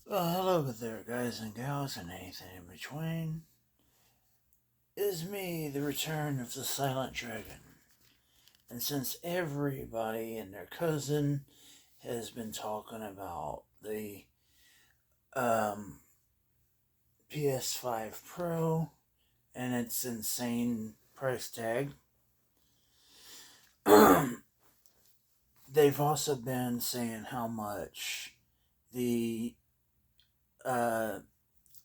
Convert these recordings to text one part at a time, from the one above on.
Well, hello there, guys and gals, and anything in between. It is me, the return of the Silent Dragon. And since everybody and their cousin has been talking about the um, PS5 Pro and its insane price tag, they've also been saying how much the uh,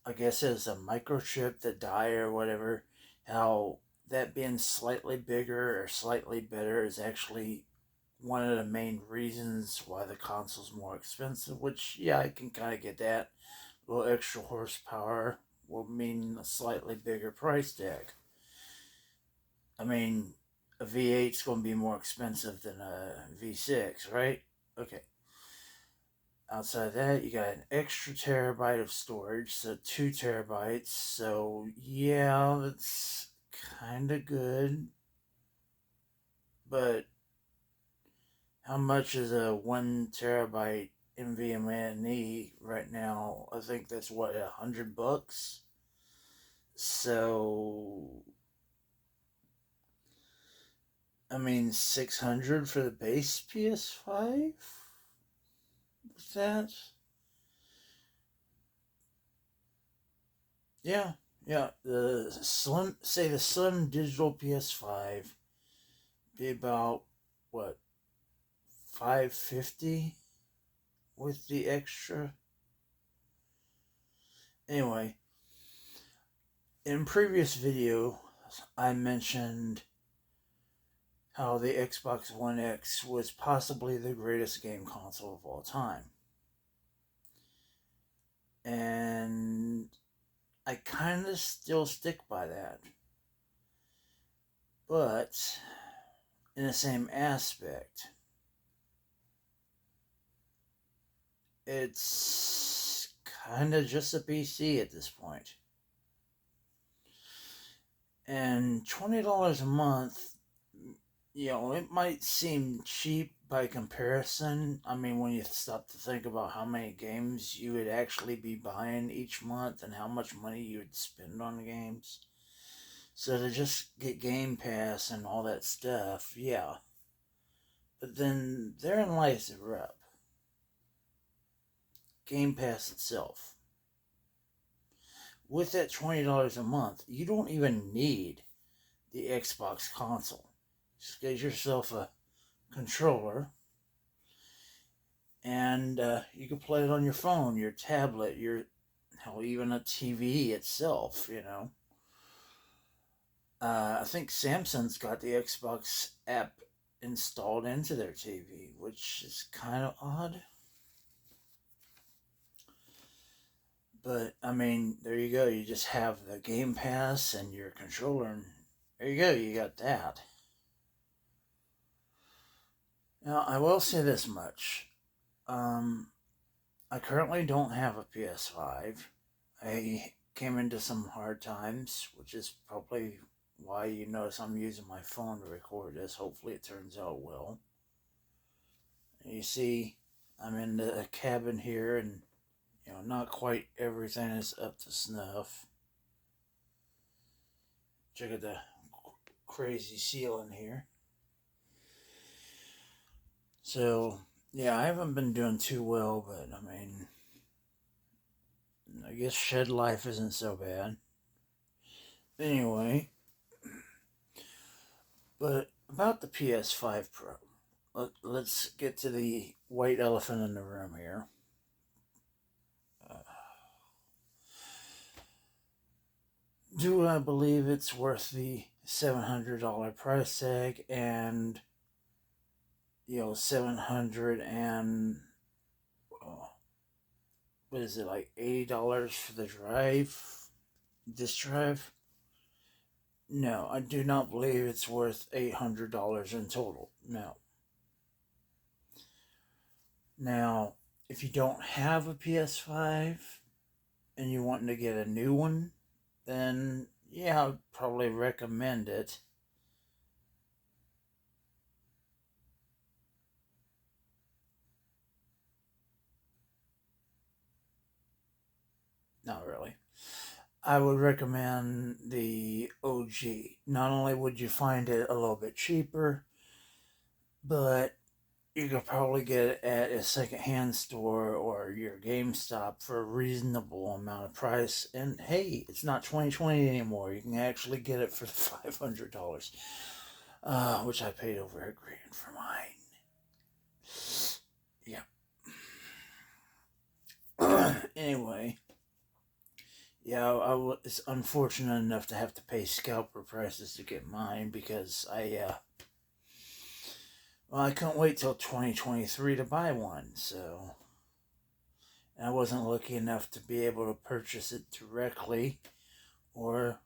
I guess it's a microchip that die or whatever, how that being slightly bigger or slightly better is actually one of the main reasons why the console's more expensive, which, yeah, I can kind of get that. A little extra horsepower will mean a slightly bigger price tag. I mean, a V8's going to be more expensive than a V6, right? Okay. Outside of that, you got an extra terabyte of storage, so 2 terabytes. So, yeah, that's kind of good. But how much is a 1 terabyte NVMe right now? I think that's what, $100? So, I mean, 600 for the base PS5? With that? Yeah, yeah. The slim digital PS5 be about what, 550 with the extra. Anyway, in previous video I mentioned how the Xbox One X was possibly the greatest game console of all time. And I kind of still stick by that. But in the same aspect, it's kind of just a PC at this point. And $20 a month, it might seem cheap by comparison. I mean, when you stop to think about how many games you would actually be buying each month and how much money you would spend on games. So to just get Game Pass and all that stuff, yeah. But then therein lies the rub. Game Pass itself. With that $20 a month, you don't even need the Xbox console. Just get yourself a controller, and you can play it on your phone, your tablet, hell, even a TV itself. I think Samsung's got the Xbox app installed into their TV, which is kind of odd. But I mean, there you go. You just have the Game Pass and your controller, and there you go. You got that. Now, I will say this much. Um, I currently don't have a PS5. I came into some hard times, which is probably why you notice I'm using my phone to record this. Hopefully, it turns out well. You see, I'm in the cabin here, and not quite everything is up to snuff. Check out the crazy ceiling here. So, yeah, I haven't been doing too well, but I mean, I guess shed life isn't so bad. Anyway, but about the PS5 Pro, let's get to the white elephant in the room here. Uh, do I believe it's worth the $700 price tag and 700 and what is it, like $80 for the this drive? No, I do not believe it's worth $800 in total. No. Now, if you don't have a PS5 and you're wanting to get a new one, then yeah, I'd probably recommend it. Not really. I would recommend the OG. Not only would you find it a little bit cheaper, but you could probably get it at a secondhand store or your GameStop for a reasonable amount of price. And hey, it's not 2020 anymore. You can actually get it for $500, which I paid over $1,000 for mine. Yeah. Anyway, yeah, I was unfortunate enough to have to pay scalper prices to get mine because I couldn't wait till 2023 to buy one. So and I wasn't lucky enough to be able to purchase it directly or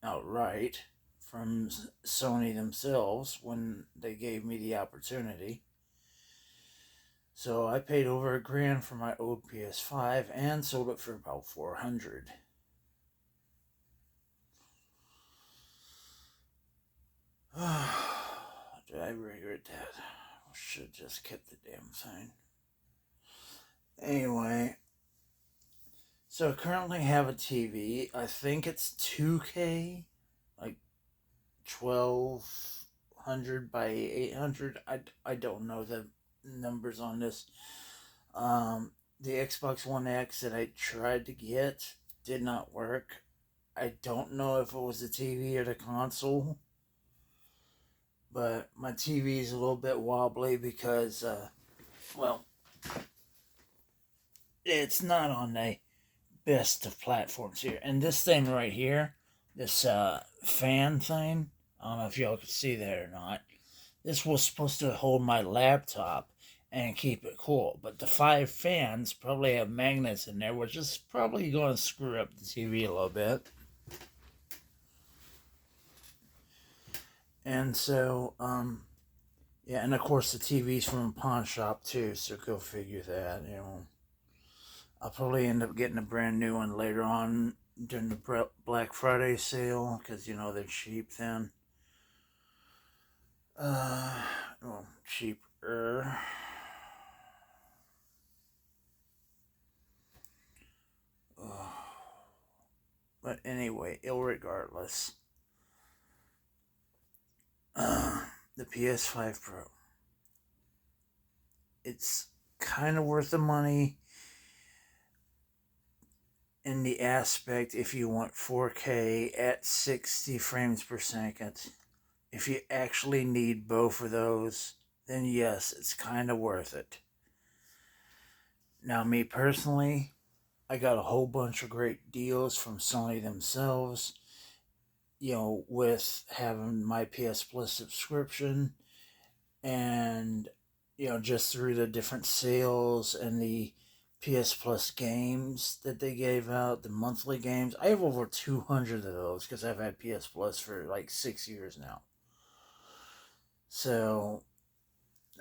outright from Sony themselves when they gave me the opportunity. So I paid over $1,000 for my old PS5 and sold it for about 400. Do I regret that? I should have just kept the damn thing. Anyway, so I currently have a TV. I think it's 2K, like 1200 by 800. I don't know the numbers on this. The Xbox One X that I tried to get did not work. I don't know if it was the TV or the console, but my TV is a little bit wobbly because, well, it's not on the best of platforms here. And this thing right here, this fan thing, I don't know if y'all can see that or not. This was supposed to hold my laptop and keep it cool, but the 5 fans probably have magnets in there, which is probably going to screw up the TV a little bit. And so, yeah, and of course the TV's from a pawn shop too, so go figure that, you know. I'll probably end up getting a brand new one later on during the Black Friday sale, because, you know, they're cheap then. Well, cheaper. But anyway, irregardless, the PS5 Pro. It's kind of worth the money in the aspect if you want 4K at 60 frames per second. If you actually need both of those, then yes, it's kind of worth it. Now, me personally, I got a whole bunch of great deals from Sony themselves, you know, with having my PS Plus subscription and, you know, just through the different sales and the PS Plus games that they gave out, the monthly games. I have over 200 of those because I've had PS Plus for like 6 years now. So,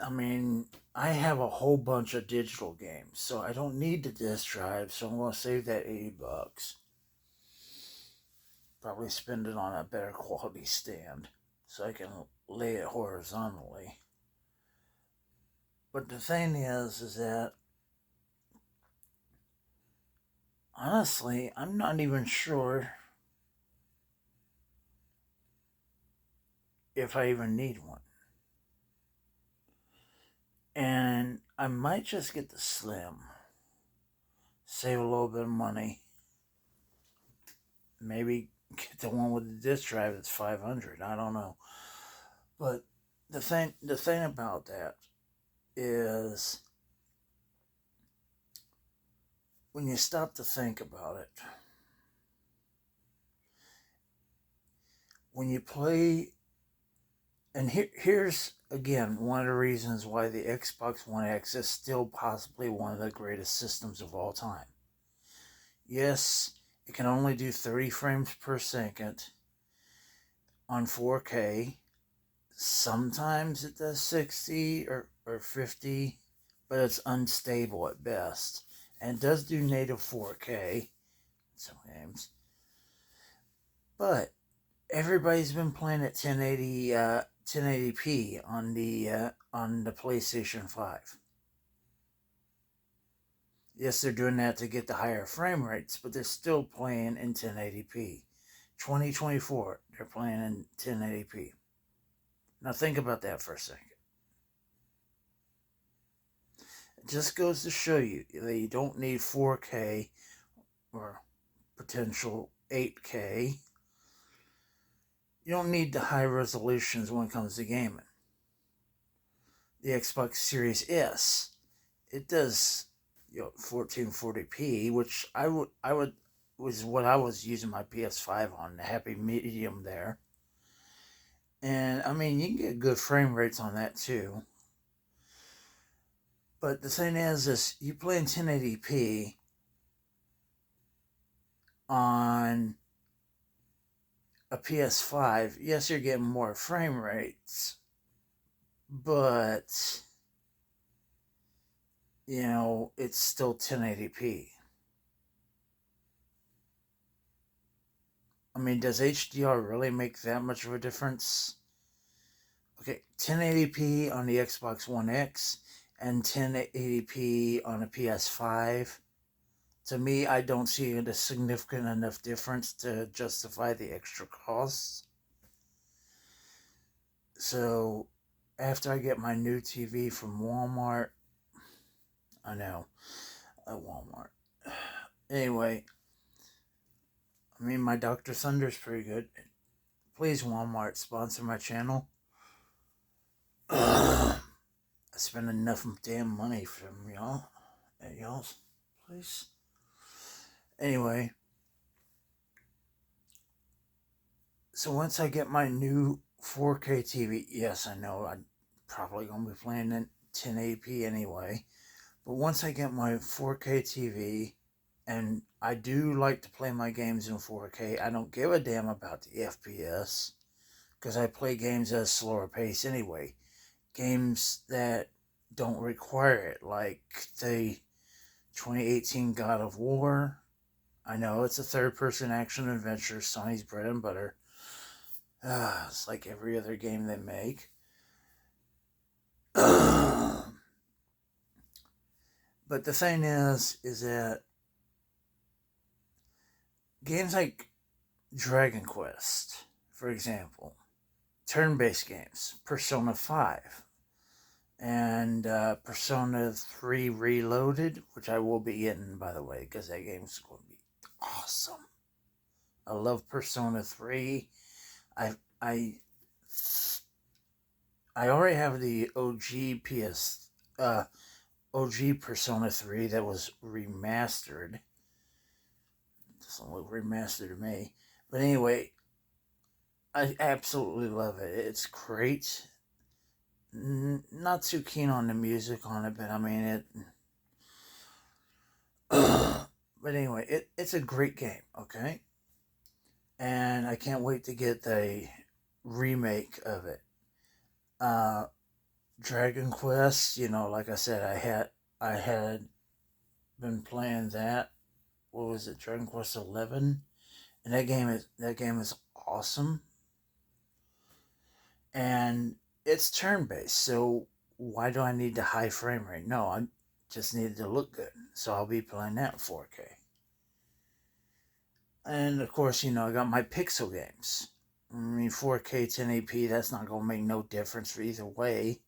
I mean, I have a whole bunch of digital games, so I don't need the disc drive, so I'm going to save that $80. Probably spend it on a better quality stand so I can lay it horizontally. But the thing is that honestly, I'm not even sure if I even need one. And I might just get the Slim. Save a little bit of money. Maybe get the one with the disc drive that's 500. I don't know. But the thing about that is when you stop to think about it, when you play, and here's again one of the reasons why the Xbox One X is still possibly one of the greatest systems of all time. Yes, it can only do 30 frames per second on 4K. Sometimes it does 60 or 50, but it's unstable at best. And it does do native 4K in some games. But everybody's been playing at 1080p on the PlayStation 5. Yes, they're doing that to get the higher frame rates, but they're still playing in 1080p. 2024, they're playing in 1080p. Now think about that for a second. It just goes to show you that you don't need 4K or potential 8K. You don't need the high resolutions when it comes to gaming. The Xbox Series S, it does 1440p, which I would was what I was using my PS5 on, the happy medium there. And I mean, you can get good frame rates on that too. But the thing is you play in 1080p on a PS5. Yes, you're getting more frame rates, but it's still 1080p. I mean, does HDR really make that much of a difference? Okay, 1080p on the Xbox One X and 1080p on a PS5. To me, I don't see a significant enough difference to justify the extra costs. So, after I get my new TV from Walmart, I know, at Walmart. Anyway, I mean, my Dr. Thunder's pretty good. Please, Walmart, sponsor my channel. I spend enough damn money from y'all. At y'all's place. Anyway, so once I get my new 4K TV, yes, I know I'm probably going to be playing in 1080p anyway. But once I get my 4K TV, and I do like to play my games in 4K, I don't give a damn about the FPS, because I play games at a slower pace anyway. Games that don't require it, like the 2018 God of War. I know it's a third-person action adventure, Sony's bread and butter. It's like every other game they make. But the thing is that games like Dragon Quest, for example, turn-based games, Persona 5, and Persona 3 Reloaded, which I will be getting, by the way, because that game's going to be awesome. I love Persona 3. I already have the OG Persona 3 that was remastered. It doesn't look remastered to me. But anyway, I absolutely love it. It's great. Not too keen on the music on it, but I mean it. But anyway, it's a great game, okay? And I can't wait to get the remake of it. Dragon Quest, like I said, I had been playing that. What was it, Dragon Quest 11? And that game is awesome. And it's turn based, so why do I need the high frame rate? No, I just need it to look good. So I'll be playing that in 4K. And of course, I got my Pixel games. I mean, 4K 1080p, that's not going to make no difference for either way.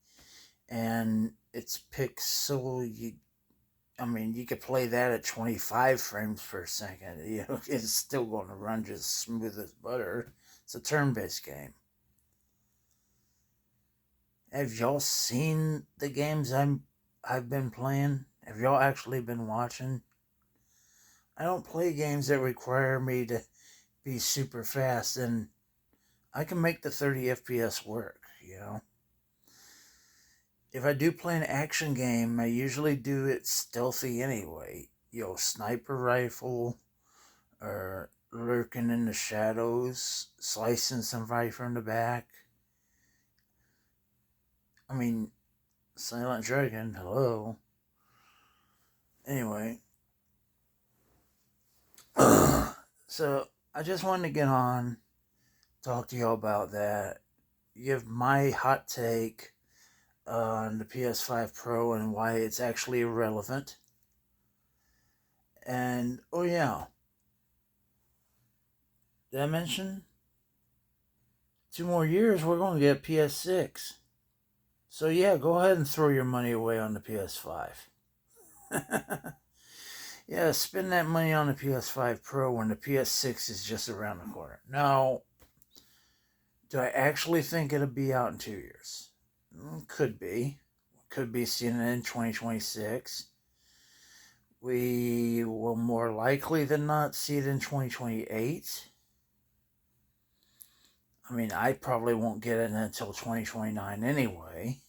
And it's Pixel, you could play that at 25 frames per second. It's still going to run just smooth as butter. It's a turn-based game. Have y'all seen the games I've been playing? Have y'all actually been watching? I don't play games that require me to be super fast, and I can make the 30 FPS work, If I do play an action game, I usually do it stealthy anyway. Sniper rifle, or lurking in the shadows, slicing somebody from the back. I mean, Silent Dragon, hello. Anyway. So, I just wanted to get on, talk to y'all about that, give my hot take on the PS5 Pro and why it's actually irrelevant. And oh yeah, did I mention 2 more years we're going to get PS6? So yeah, go ahead and throw your money away on the PS5. Yeah, spend that money on the PS5 Pro when the PS6 is just around the corner. Now, do I actually think it'll be out in 2 years? Could be. Could be seen in 2026. We will more likely than not see it in 2028. I mean, I probably won't get it until 2029 anyway,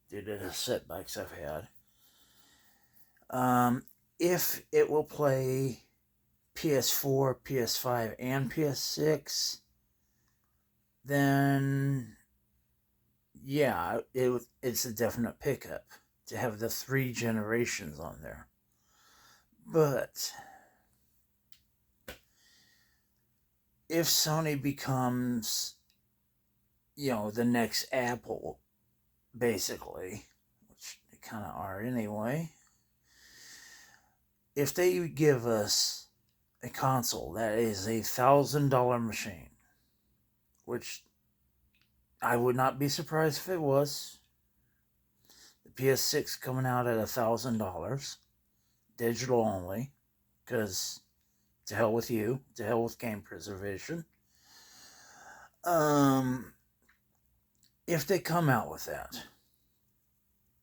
due to the setbacks I've had. If it will play PS4, PS5, and PS6, then yeah, it's a definite pickup to have the 3 generations on there. But if Sony becomes, the next Apple, basically, which they kind of are anyway, if they give us a console that is $1,000 machine, which I would not be surprised if it was, the PS6 coming out at $1,000, digital only, because to hell with you, to hell with game preservation. If they come out with that,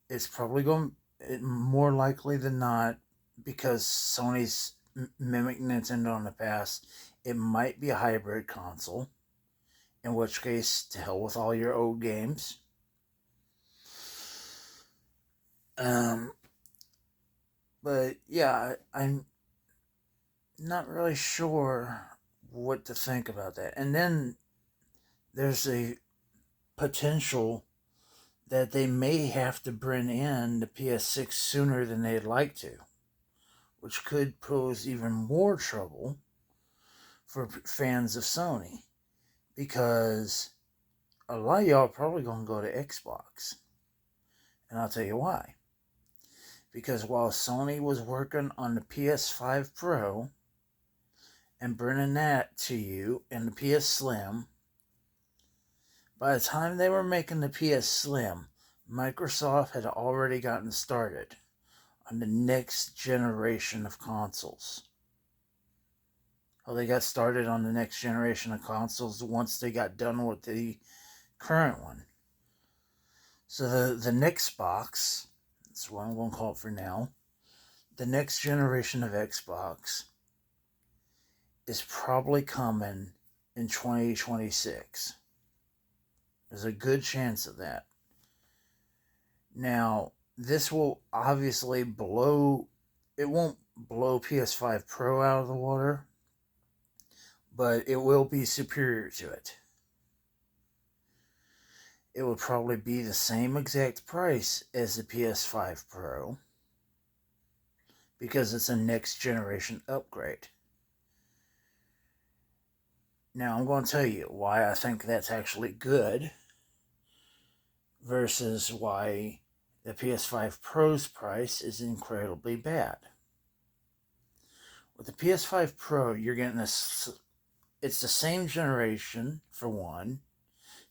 it's probably going, more likely than not, because Sony's mimicked Nintendo in the past, it might be a hybrid console, in which case, to hell with all your old games. But yeah, I'm not really sure what to think about that. And then there's a potential that they may have to bring in the PS6 sooner than they'd like to, which could pose even more trouble for fans of Sony, because a lot of y'all are probably going to go to Xbox. And I'll tell you why. Because while Sony was working on the PS5 Pro and bringing that to you and the PS Slim, by the time they were making the PS Slim, Microsoft had already gotten started on the next generation of consoles. Well, they got started on the next generation of consoles once they got done with the current one. So the next box, that's what I'm going to call it for now, the next generation of Xbox is probably coming in 2026. There's a good chance of that. Now, this will obviously it won't blow PS5 Pro out of the water, but it will be superior to it. It would probably be the same exact price as the PS5 Pro, because it's a next generation upgrade. Now, I'm going to tell you why I think that's actually good versus why the PS5 Pro's price is incredibly bad. With the PS5 Pro, you're getting it's the same generation, for one,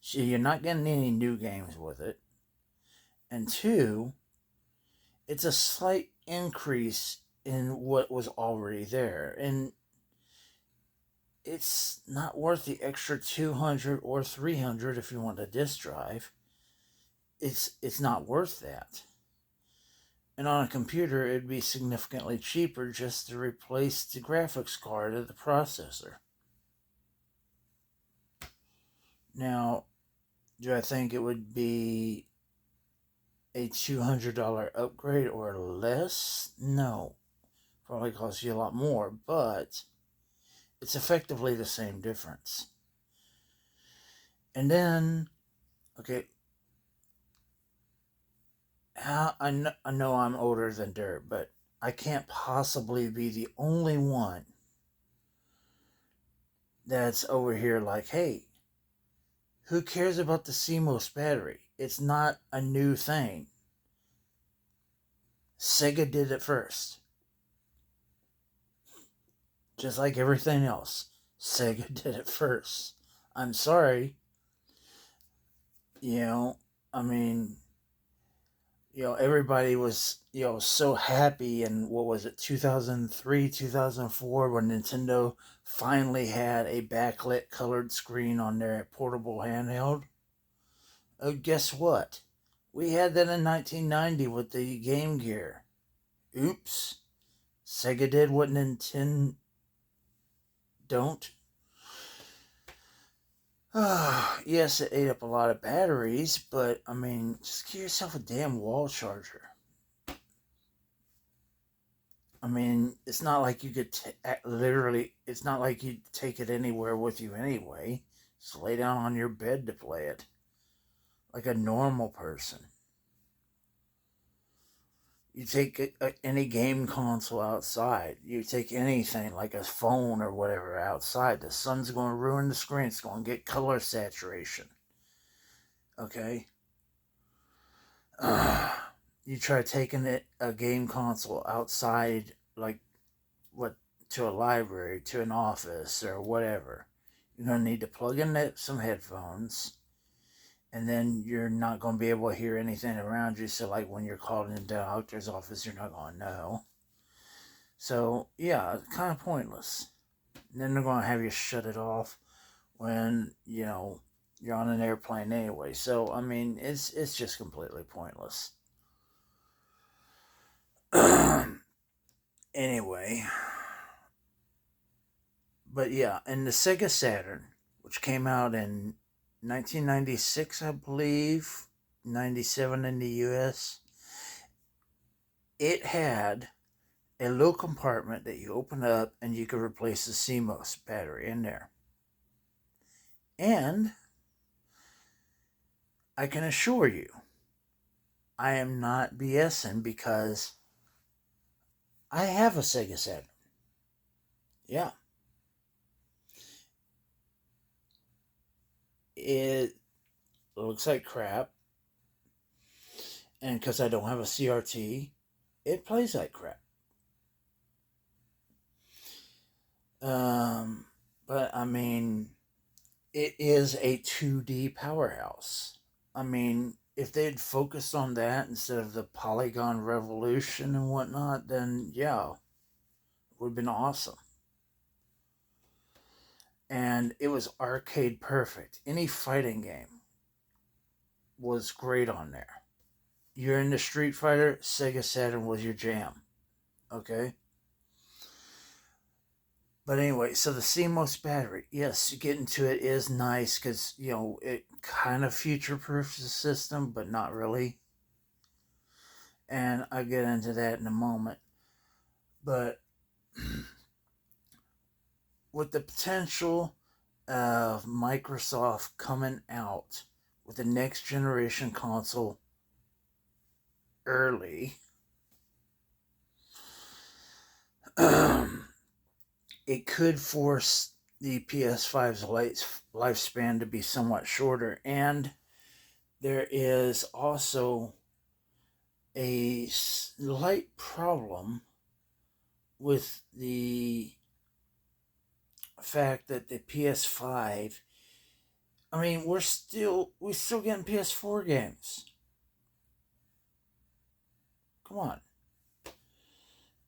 so you're not getting any new games with it. And two, it's a slight increase in what was already there. And it's not worth the extra $200 or $300 if you want a disk drive. It's not worth that. And on a computer, it'd be significantly cheaper just to replace the graphics card of the processor. Now, do I think it would be a $200 upgrade or less? No. Probably costs you a lot more, but it's effectively the same difference. And then, okay, I know I'm older than dirt, but I can't possibly be the only one that's over here like, hey, who cares about the CMOS battery? It's not a new thing. Sega did it first. Just like everything else, Sega did it first. I'm sorry, you know, I mean, everybody was, so happy in, what was it, 2003, 2004, when Nintendo finally had a backlit colored screen on their portable handheld. Oh, guess what? We had that in 1990 with the Game Gear. Oops. Sega did what Nintendo don't. Yes, it ate up a lot of batteries, but I mean, just get yourself a damn wall charger. I mean, it's not like you could literally. It's not like you take it anywhere with you anyway. Just lay down on your bed to play it, like a normal person. You take any game console outside. You take anything like a phone or whatever outside. The sun's going to ruin the screen. It's going to get color saturation. Okay. You try taking a game console outside, like what, to a library, to an office, or whatever. You're gonna need to plug in some headphones, and then you're not gonna be able to hear anything around you. So, like when you're called into the doctor's office, you're not gonna know. So, yeah, it's kind of pointless. And then they're gonna have you shut it off when you're on an airplane anyway. So, I mean, it's just completely pointless. Anyway, but yeah, and the Sega Saturn, which came out in 1996, I believe, 97 in the US, it had a little compartment that you open up and you could replace the CMOS battery in there. And I can assure you, I am not BSing, because I have a Sega Saturn. Yeah. It looks like crap. And because I don't have a CRT, it plays like crap. But I mean, it is a 2D powerhouse. I mean, if they'd focused on that instead of the polygon revolution and whatnot, then yeah, it would have been awesome. And it was arcade perfect. Any fighting game was great on there. You're into Street Fighter, Sega Saturn was your jam. Okay? But anyway, so the CMOS battery, yes, getting to it is nice because, it kind of future proofs the system, but not really. And I'll get into that in a moment. But with the potential of Microsoft coming out with the next generation console early, it could force the PS5's lifespan to be somewhat shorter. And there is also a slight problem with the fact that the PS5, I mean, we're still getting PS4 games. Come on.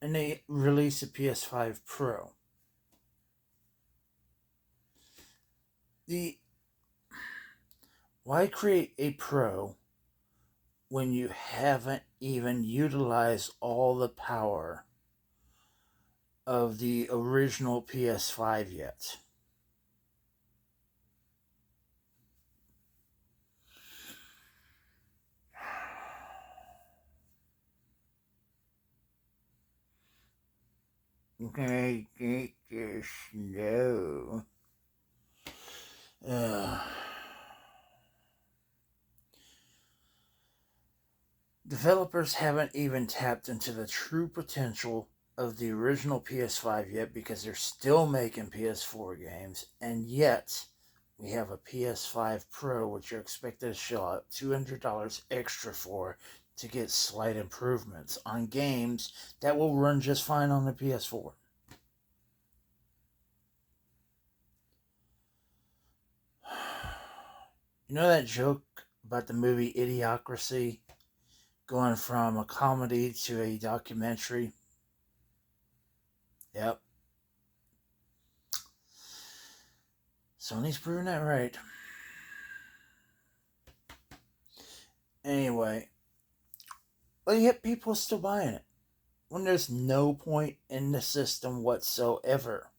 And they release a PS5 Pro. Why create a Pro when you haven't even utilized all the power of the original PS5 yet? Okay, get this no. Developers haven't even tapped into the true potential of the original PS5 yet, because they're still making PS4 games, and yet we have a PS5 Pro, which you're expected to shell out $200 extra for to get slight improvements on games that will run just fine on the PS4. You know that joke about the movie Idiocracy going from a comedy to a documentary? Yep. Sony's proving that right. Anyway, but yet people are still buying it when there's no point in the system whatsoever.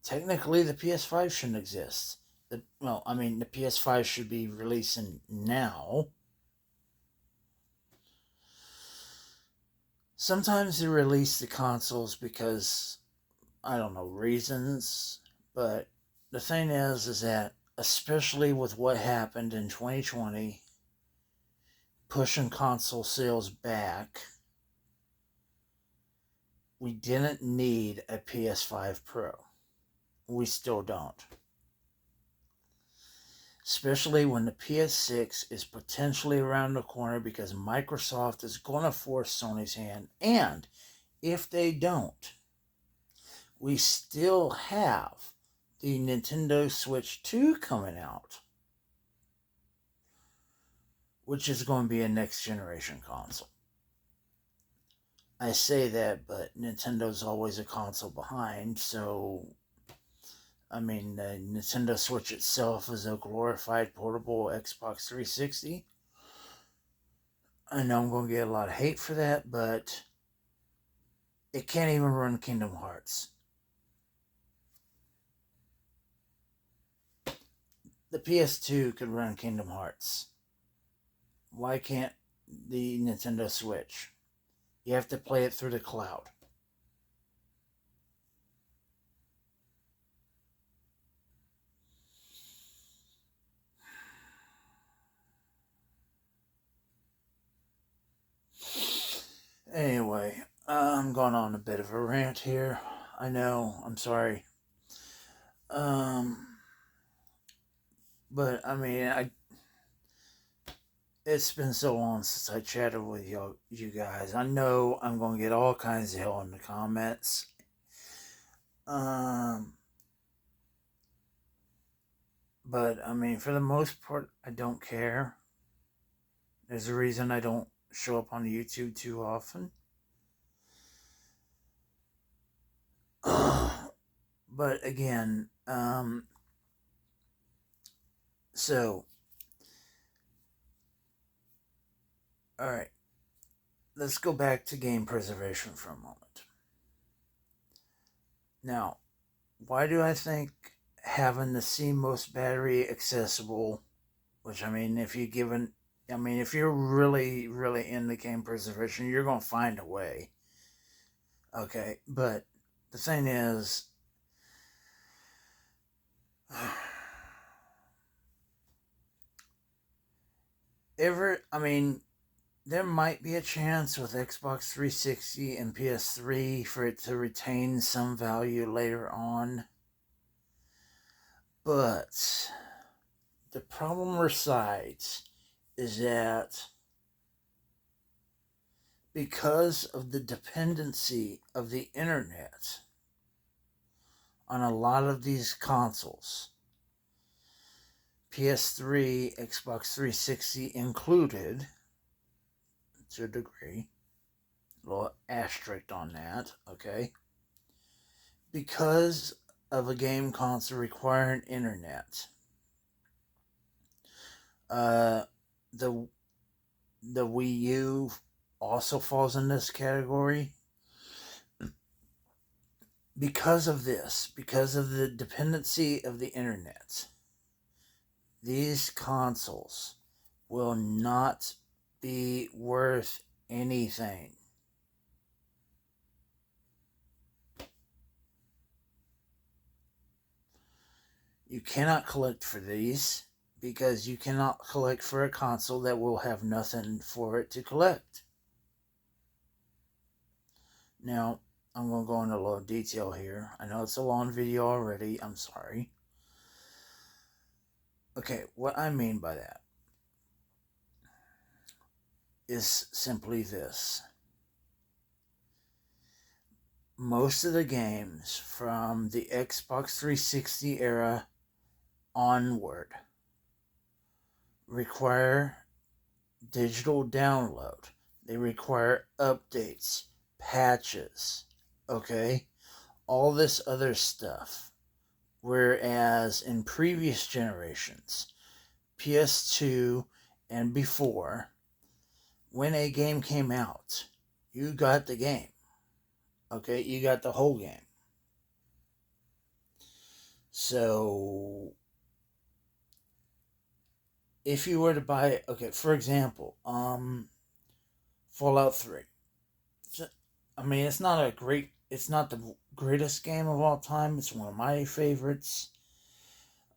Technically, the PS5 shouldn't exist. The PS5 should be releasing now. Sometimes they release the consoles because, I don't know, reasons. But the thing is that, especially with what happened in 2020, pushing console sales back, we didn't need a PS5 Pro. We still don't. Especially when the PS6 is potentially around the corner because Microsoft is going to force Sony's hand. And if they don't, we still have the Nintendo Switch 2 coming out, which is going to be a next generation console. I say that, but Nintendo's always a console behind, so the Nintendo Switch itself is a glorified portable Xbox 360. I know I'm going to get a lot of hate for that, but it can't even run Kingdom Hearts. The PS2 could run Kingdom Hearts. Why can't the Nintendo Switch? You have to play it through the cloud. Anyway, I'm going on a bit of a rant here. I know, I'm sorry. But it's been so long since I chatted with you guys. I know I'm going to get all kinds of hell in the comments. But for the most part, I don't care. There's a reason I don't show up on YouTube too often. But again, so, alright, let's go back to game preservation for a moment. Now, why do I think having the CMOS battery accessible, which if you're really, really into game preservation, you're going to find a way. Okay, but the thing is, there might be a chance with Xbox 360 and PS3 for it to retain some value later on. But the problem resides is that because of the dependency of the internet on a lot of these consoles, PS3, Xbox 360 included, to a degree, a little asterisk on that, okay? Because of a game console requiring internet, the Wii U also falls in this category. Because of this, because of the dependency of the internet, these consoles will not be worth anything. You cannot collect for these because you cannot collect for a console that will have nothing for it to collect. Now, I'm going to go into a little detail here. I know it's a long video already. I'm sorry. Okay, what I mean by that is simply this. Most of the games from the Xbox 360 era onward require digital download. They require updates, patches, okay? All this other stuff. Whereas in previous generations, PS2 and before, when a game came out, you got the game. Okay, you got the whole game. So if you were to buy, okay, for example, Fallout 3. I mean, it's not the greatest game of all time. It's one of my favorites.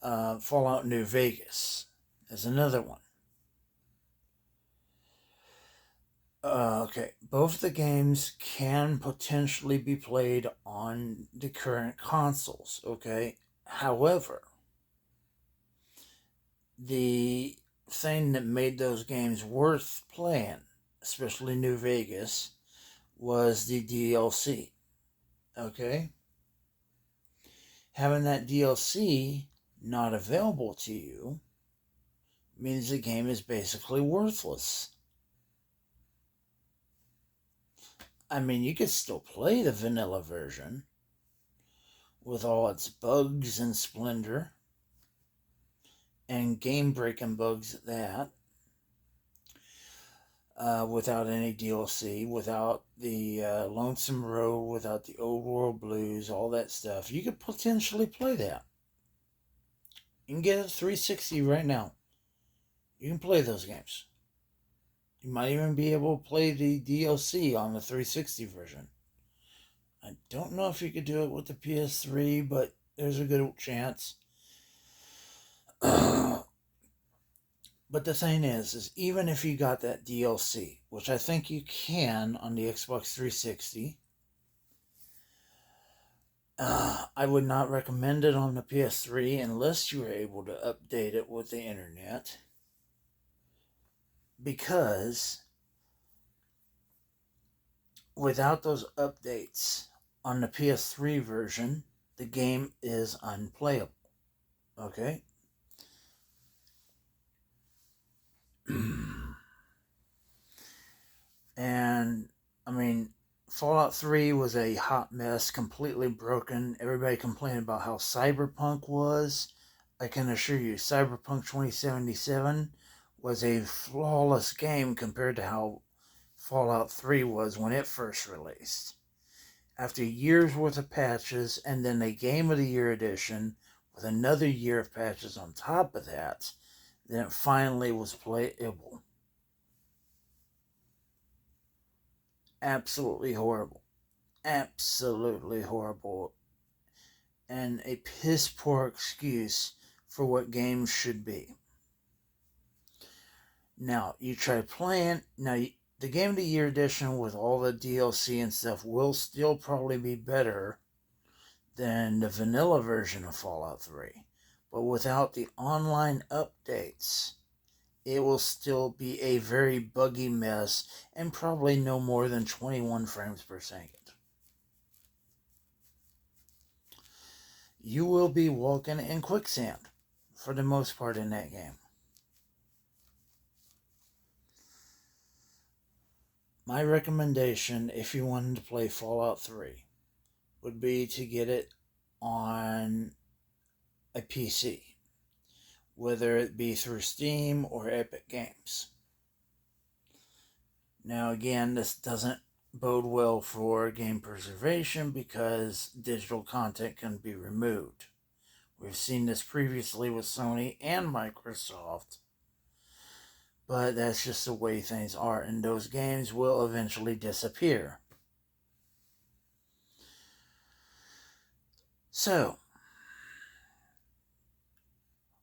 Fallout New Vegas is another one. Okay, both the games can potentially be played on the current consoles, okay? However, the thing that made those games worth playing, especially New Vegas, was the DLC, okay? Having that DLC not available to you means the game is basically worthless. I mean, you could still play the vanilla version with all its bugs and splendor and game breaking bugs at that, without any DLC, without the Lonesome Road, without the Old World Blues, all that stuff. You could potentially play that. You can get a 360 right now. You can play those games. You might even be able to play the DLC on the 360 version. I don't know if you could do it with the PS3, but there's a good chance. But the thing is even if you got that DLC, which I think you can on the Xbox 360, I would not recommend it on the PS3 unless you were able to update it with the internet. Because without those updates on the PS3 version, the game is unplayable. Okay? And, I mean, Fallout 3 was a hot mess, completely broken. Everybody complained about how Cyberpunk was. I can assure you, Cyberpunk 2077 was a flawless game compared to how Fallout 3 was when it first released. After years worth of patches and then a Game of the Year edition with another year of patches on top of that, then it finally was playable. Absolutely horrible. Absolutely horrible. And a piss poor excuse for what games should be. Now, you try playing. Now, the Game of the Year edition with all the DLC and stuff will still probably be better than the vanilla version of Fallout 3. But without the online updates, it will still be a very buggy mess and probably no more than 21 frames per second. You will be walking in quicksand for the most part in that game. My recommendation, if you wanted to play Fallout 3, would be to get it on a PC, whether it be through Steam or Epic Games. Now, again, this doesn't bode well for game preservation because digital content can be removed. We've seen this previously with Sony and Microsoft, but that's just the way things are, and those games will eventually disappear. So,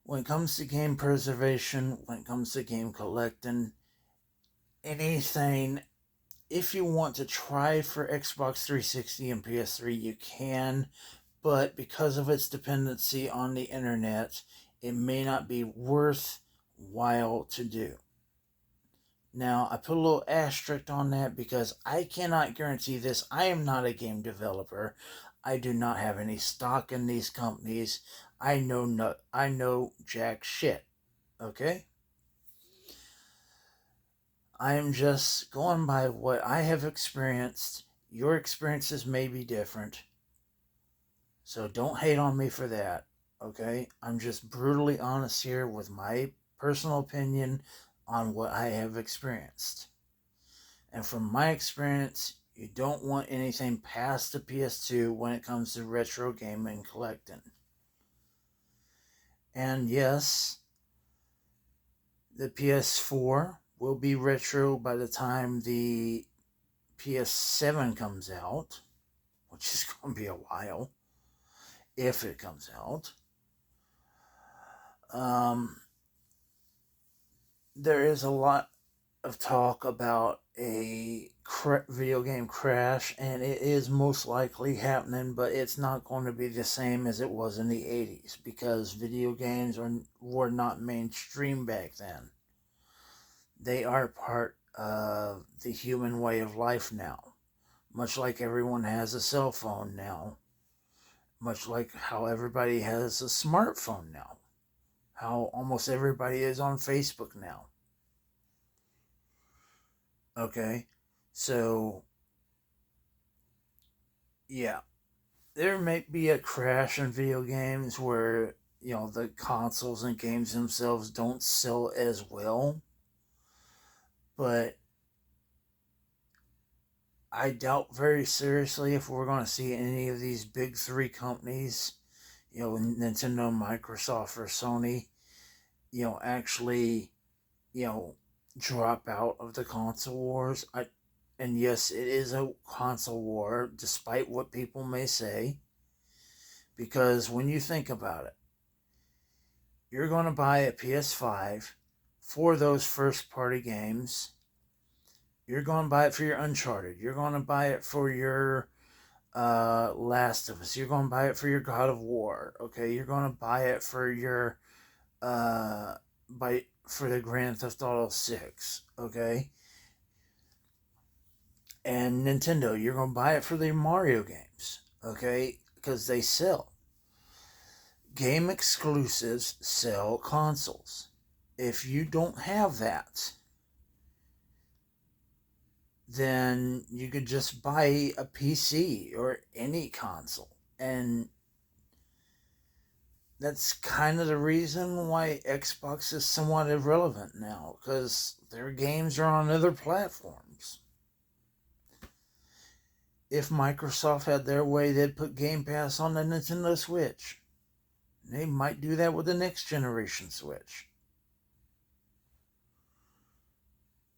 when it comes to game preservation, when it comes to game collecting, anything, if you want to try for Xbox 360 and PS3, you can, but because of its dependency on the internet, it may not be worthwhile to do. Now, I put a little asterisk on that because I cannot guarantee this. I am not a game developer. I do not have any stock in these companies. I know jack shit. Okay? I am just going by what I have experienced. Your experiences may be different. So don't hate on me for that. Okay? I'm just brutally honest here with my personal opinion on what I have experienced. And from my experience, you don't want anything past the PS2 when it comes to retro gaming collecting. And yes, the PS4 will be retro by the time the PS7 comes out, which is going to be a while if it comes out. There is a lot of talk about a video game crash, and it is most likely happening, but it's not going to be the same as it was in the 80s because video games were not mainstream back then. They are part of the human way of life now, much like everyone has a cell phone now, much like how everybody has a smartphone now, how almost everybody is on Facebook now. Okay, so yeah, there may be a crash in video games where the consoles and games themselves don't sell as well, but I doubt very seriously if we're going to see any of these big three companies, Nintendo, Microsoft, or Sony, actually, you know, drop out of the console wars. And yes, it is a console war, despite what people may say, because when you think about it, you're going to buy a PS5 for those first party games. You're going to buy it for your Uncharted. You're going to buy it for your Last of Us. You're going to buy it for your God of War. Okay, you're going to buy it for your for the Grand Theft Auto 6. Okay, and Nintendo, you're going to buy it for the Mario games. Okay, because they sell. Game exclusives sell consoles. If you don't have that, then you could just buy a PC or any console. And that's kind of the reason why Xbox is somewhat irrelevant now, because their games are on other platforms. If Microsoft had their way, they'd put Game Pass on the Nintendo Switch. They might do that with the next generation Switch.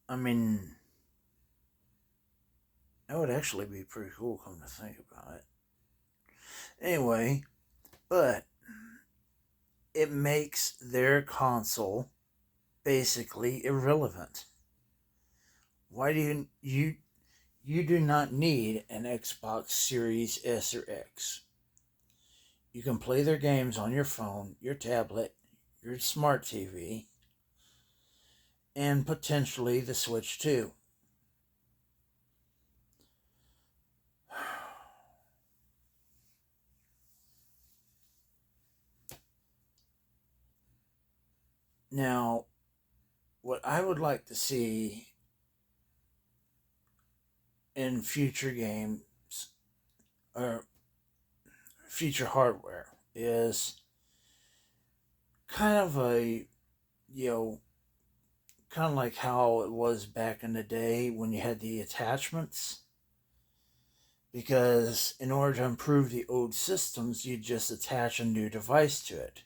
I mean, that would actually be pretty cool, come to think about it. Anyway, but it makes their console basically irrelevant. Why do you do not need an Xbox Series S or X? You can play their games on your phone, your tablet, your smart TV, and potentially the Switch too. Now, what I would like to see in future games or future hardware is kind of a, you know, kind of like how it was back in the day when you had the attachments. Because in order to improve the old systems, you just attach a new device to it.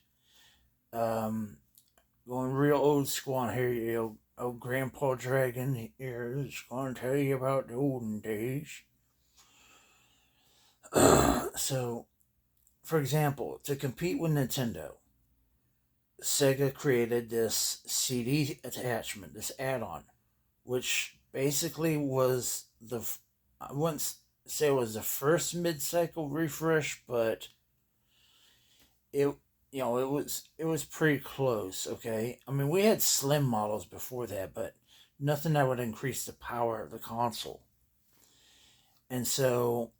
Going real old school on here, old Grandpa Dragon here is going to tell you about the olden days. So, for example, to compete with Nintendo, Sega created this CD attachment, this add-on, which basically was I wouldn't say it was the first mid-cycle refresh, but it it was pretty close. Okay, I mean we had slim models before that, but nothing that would increase the power of the console. And so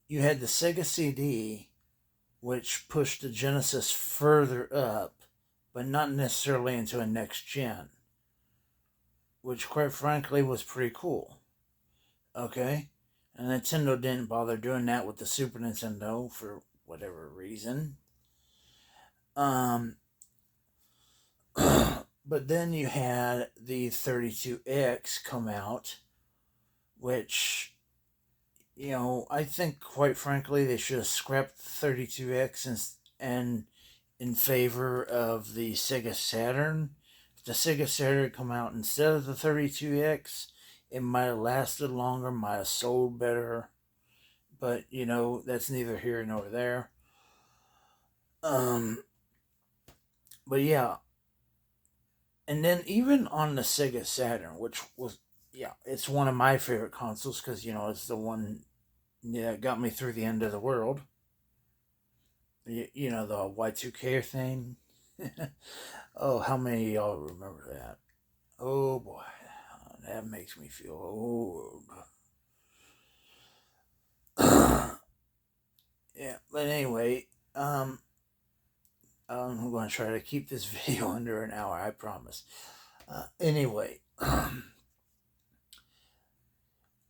you had the Sega CD, which pushed the Genesis further up, but not necessarily into a next gen, which quite frankly was pretty cool. Okay? And Nintendo didn't bother doing that with the Super Nintendo for whatever reason. But then you had the 32X come out, which, I think quite frankly they should have scrapped the 32X and in favor of the Sega Saturn. If the Sega Saturn come out instead of the 32X, it might have lasted longer, might have sold better, but that's neither here nor there. But yeah, and then even on the Sega Saturn, which was, it's one of my favorite consoles because it's the one that got me through the end of the world. The Y2K thing. Oh, how many of y'all remember that? Oh boy, that makes me feel old. Yeah, but anyway, I'm going to try to keep this video under an hour, I promise. Anyway, on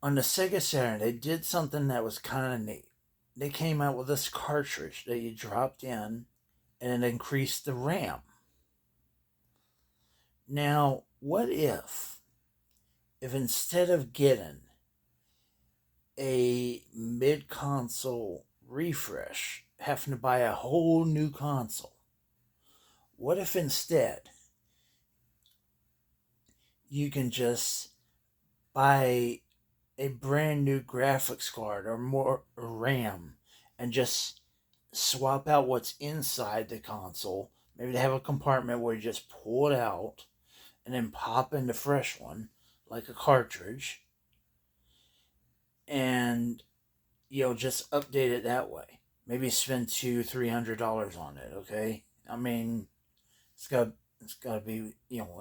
the Sega Saturn, they did something that was kind of neat. They came out with this cartridge that you dropped in, and it increased the RAM. Now, what if instead of getting a mid-console refresh, having to buy a whole new console, what if instead you can just buy a brand new graphics card or more RAM and just swap out what's inside the console? Maybe they have a compartment where you just pull it out and then pop in the fresh one like a cartridge, and just update it that way. Maybe spend $200-$300 on it. Okay, I mean, it's got to be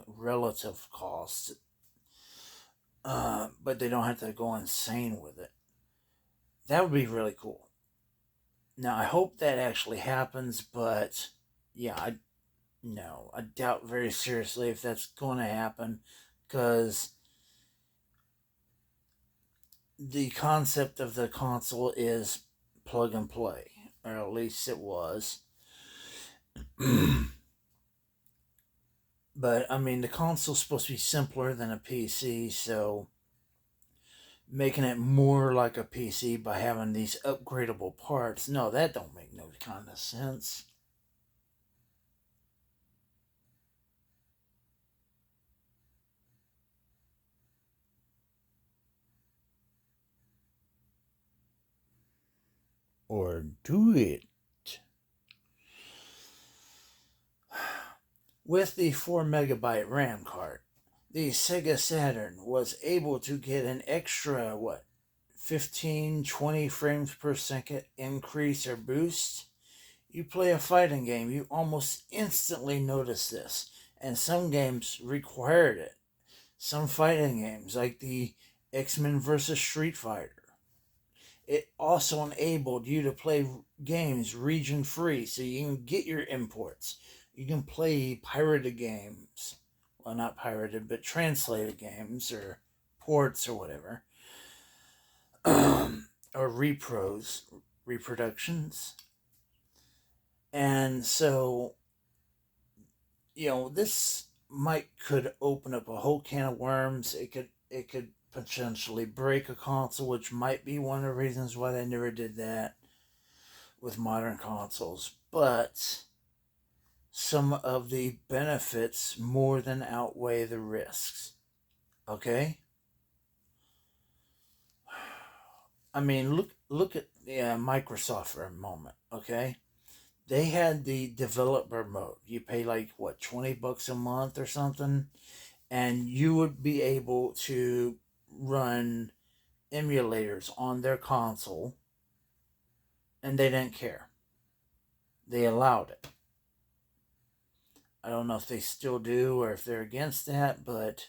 relative cost, but they don't have to go insane with it. That would be really cool. Now I hope that actually happens, but yeah, I doubt very seriously if that's going to happen, because the concept of the console is plug and play, or at least it was. But I mean, the console's supposed to be simpler than a PC, so making it more like a PC by having these upgradable parts, no, that don't make no kind of sense. Or do it. With the 4 megabyte RAM card, the Sega Saturn was able to get an extra, 15-20 frames per second increase or boost. You play a fighting game, you almost instantly notice this, and some games required it. Some fighting games, like the X-Men vs. Street Fighter, it also enabled you to play games region free, so you can get your imports. You can play pirated games. Well, not pirated, but translated games or ports or whatever. Or reproductions. And so, this could open up a whole can of worms. It could potentially break a console, which might be one of the reasons why they never did that with modern consoles. But some of the benefits more than outweigh the risks. Okay? I mean, look at Microsoft for a moment, okay? They had the developer mode. You pay like $20 a month or something, and you would be able to run emulators on their console, and they didn't care. They allowed it. I don't know if they still do or if they're against that, but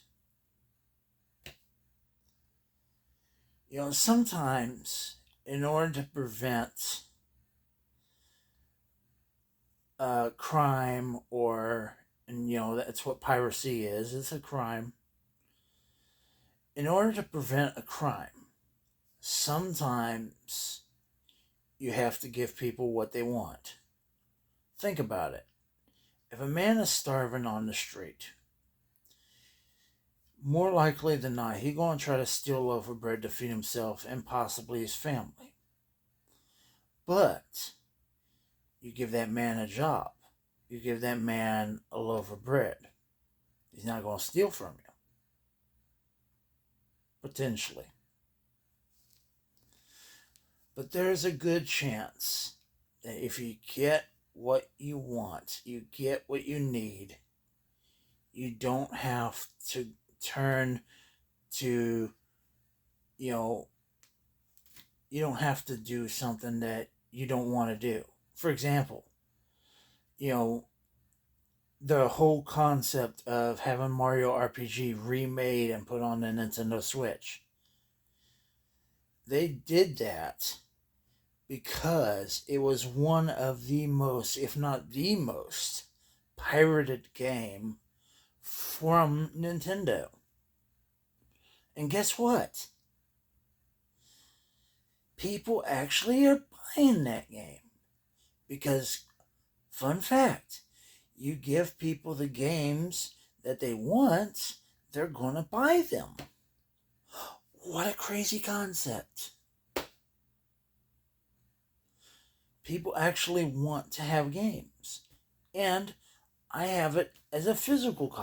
sometimes in order to prevent crime, or, and that's what piracy is. It's a crime. In order to prevent a crime, sometimes you have to give people what they want. Think about it. If a man is starving on the street, more likely than not, he's going to try to steal a loaf of bread to feed himself and possibly his family. But you give that man a job. You give that man a loaf of bread. He's not going to steal from you. Potentially. But there's a good chance that if you get what you want, you get what you need, you don't have to turn to, you know, you don't have to do something that you don't want to do. For example, you know, the whole concept of having Mario RPG remade and put on the Nintendo Switch. They did that because it was one of the most, if not the most, pirated game from Nintendo. And guess what? People actually are buying that game. Because, fun fact, you give people the games that they want, they're going to buy them. What a crazy concept. People actually want to have games. And I have it as a physical copy.